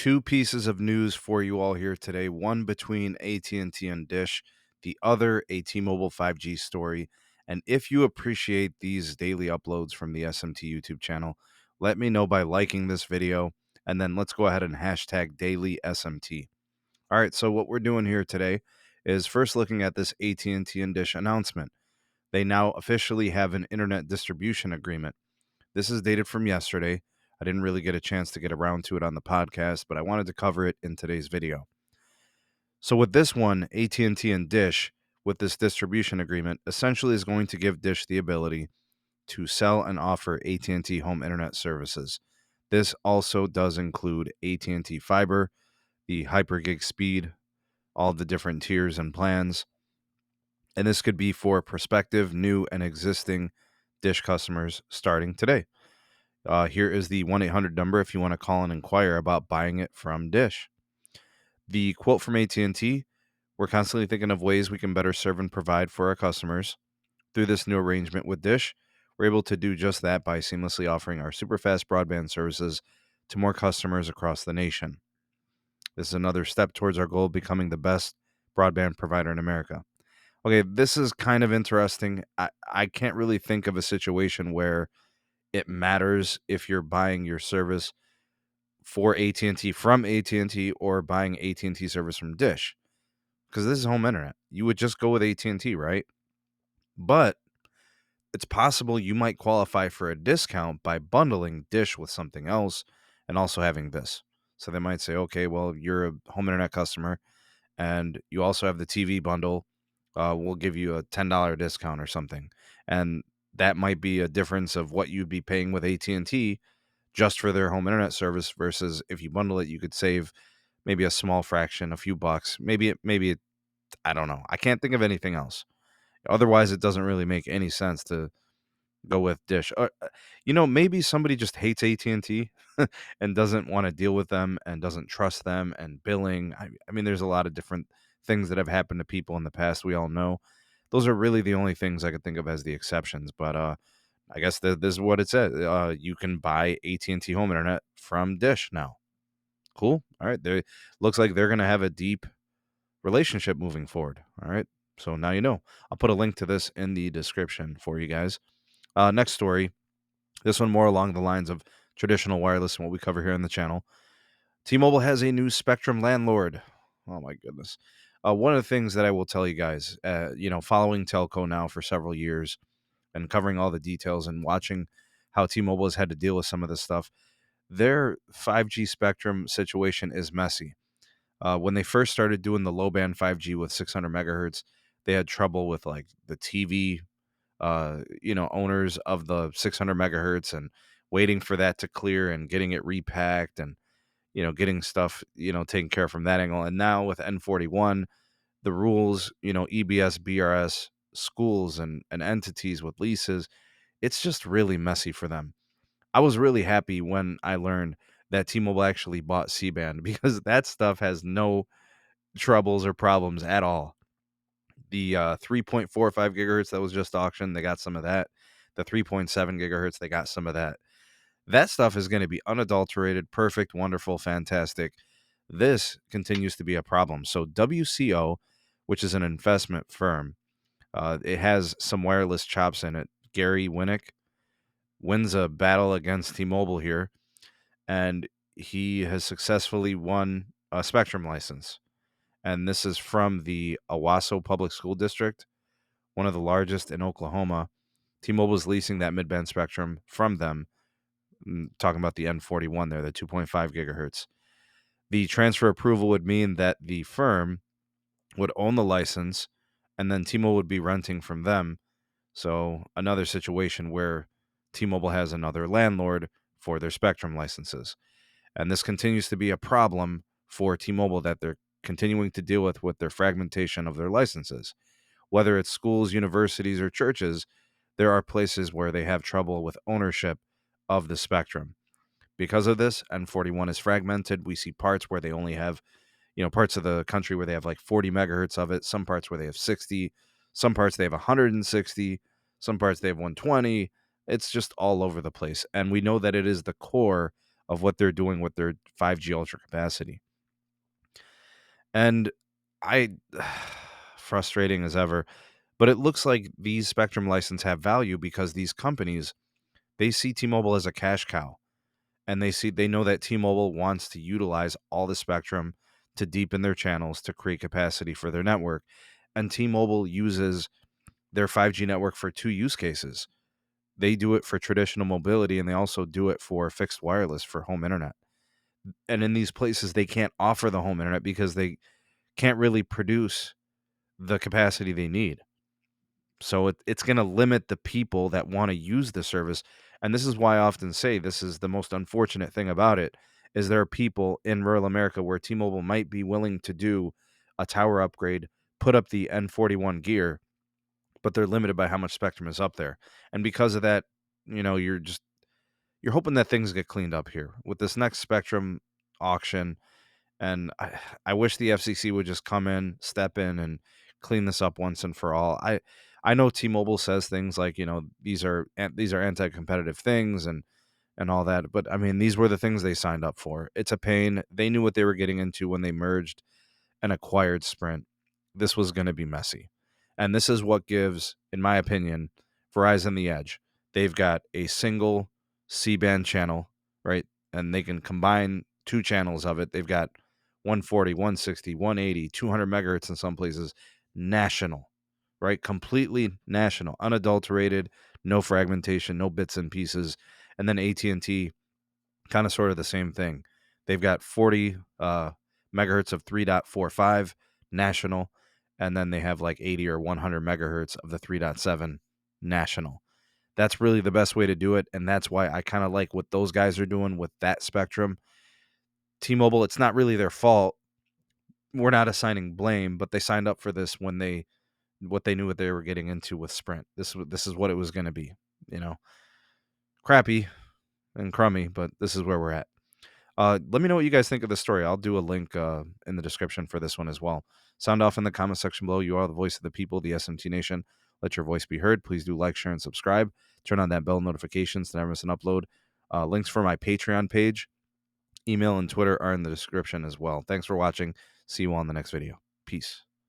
two pieces of news for you all here today. One between AT&T and Dish, the other a T-Mobile 5G story. And if you appreciate these daily uploads from the SMT YouTube channel, let me know by liking this video, and then let's go ahead and hashtag daily SMT. All right, so what we're doing here today is first looking at this AT&T and Dish announcement. They now officially have an internet distribution agreement. This is dated from yesterday. I didn't really get a chance to get around to it on the podcast, but I wanted to cover it in today's video. So with this one, AT&T and Dish, with this distribution agreement, essentially is going to give Dish the ability to sell and offer AT&T home internet services. This also does include AT&T Fiber, the hypergig speed, all the different tiers and plans. And this could be for prospective, new, and existing Dish customers starting today. Here is the 1-800 number if you want to call and inquire about buying it from Dish. The quote from AT&T, we're constantly thinking of ways we can better serve and provide for our customers. Through this new arrangement with Dish, we're able to do just that by seamlessly offering our super fast broadband services to more customers across the nation. This is another step towards our goal of becoming the best broadband provider in America. Okay, this is kind of interesting. I can't really think of a situation where it matters if you're buying your service for AT&T from AT&T or buying AT&T service from Dish, because this is home internet. You would just go with AT&T, right? But it's possible you might qualify for a discount by bundling Dish with something else and also having this. So they might say, okay, well, you're a home internet customer and you also have the TV bundle. We'll give you a $10 discount or something. And that might be a difference of what you'd be paying with AT&T just for their home internet service versus if you bundle it, you could save maybe a small fraction, a few bucks. I don't know. I can't think of anything else. Otherwise, it doesn't really make any sense to go with Dish. Maybe somebody just hates AT&T and doesn't want to deal with them and doesn't trust them and billing. I mean, there's a lot of different things that have happened to people in the past. We all know. Those are really the only things I could think of as the exceptions. But I guess this is what it says. You can buy AT&T home internet from Dish now. Cool. All right. Looks like they're going to have a deep relationship moving forward. All right. So now you know. I'll put a link to this in the description for you guys. Next story. This one more along the lines of traditional wireless and what we cover here on the channel. T-Mobile has a new Spectrum landlord. Oh my goodness. One of the things that I will tell you guys, following telco now for several years and covering all the details and watching how T-Mobile has had to deal with some of this stuff, their 5G spectrum situation is messy. When they first started doing the low band 5G with 600 megahertz, they had trouble with like the TV, owners of the 600 megahertz and waiting for that to clear and getting it repacked and, getting stuff, taken care of from that angle. And now with N41, the rules, EBS, BRS, schools and entities with leases, it's just really messy for them. I was really happy when I learned that T-Mobile actually bought C-band because that stuff has no troubles or problems at all. The 3.45 gigahertz that was just auctioned, they got some of that. The 3.7 gigahertz, they got some of that. That stuff is going to be unadulterated, perfect, wonderful, fantastic. This continues to be a problem. So WCO, which is an investment firm, it has some wireless chops in it. Gary Winnick wins a battle against T-Mobile here, and he has successfully won a Spectrum license. And this is from the Owasso Public School District, one of the largest in Oklahoma. T-Mobile is leasing that mid-band spectrum from them. Talking about the N41 there, the 2.5 gigahertz. The transfer approval would mean that the firm would own the license, and then T-Mobile would be renting from them. So another situation where T-Mobile has another landlord for their spectrum licenses. And this continues to be a problem for T-Mobile that they're continuing to deal with their fragmentation of their licenses. Whether it's schools, universities, or churches, there are places where they have trouble with ownership of the spectrum. Because of this, N41 is fragmented. We see parts where they only have, parts of the country where they have like 40 megahertz of it, some parts where they have 60, some parts they have 160, some parts they have 120. It's just all over the place. And we know that it is the core of what they're doing with their 5G ultra capacity. And I, frustrating as ever, but it looks like these spectrum licenses have value because these companies, they see T-Mobile as a cash cow, and they know that T-Mobile wants to utilize all the spectrum to deepen their channels to create capacity for their network. And T-Mobile uses their 5G network for two use cases. They do it for traditional mobility, and they also do it for fixed wireless for home internet. And in these places, they can't offer the home internet because they can't really produce the capacity they need. So it's going to limit the people that want to use the service. And this is why I often say this is the most unfortunate thing about it, is there are people in rural America where T-Mobile might be willing to do a tower upgrade, put up the N41 gear, but they're limited by how much spectrum is up there. And because of that, you're hoping that things get cleaned up here with this next spectrum auction. And I wish the FCC would just come in, step in, and clean this up once and for all. I know T-Mobile says things like, these are anti-competitive things and all that, but I mean, these were the things they signed up for. It's a pain. They knew what they were getting into when they merged and acquired Sprint. This was going to be messy. And this is what gives, in my opinion, Verizon the edge. They've got a single C-band channel, right? And they can combine two channels of it. They've got 140, 160, 180, 200 megahertz in some places, national, right? Completely national, unadulterated, no fragmentation, no bits and pieces. And then AT&T, kind of sort of the same thing. They've got 40 megahertz of 3.45 national, and then they have like 80 or 100 megahertz of the 3.7 national. That's really the best way to do it, and that's why I kind of like what those guys are doing with that spectrum. T-Mobile, it's not really their fault. We're not assigning blame, but they signed up for this when they knew what they were getting into with Sprint. This is what it was going to be, crappy and crummy, but this is where we're at. Let me know what you guys think of the story. I'll do a link in the description for this one as well. Sound off in the comment section below. You are the voice of the people, the SMT Nation. Let your voice be heard. Please do like, share, and subscribe. Turn on that bell notifications to never miss an upload. Links for my Patreon page, email, and Twitter are in the description as well. Thanks for watching. See you all in the next video. Peace.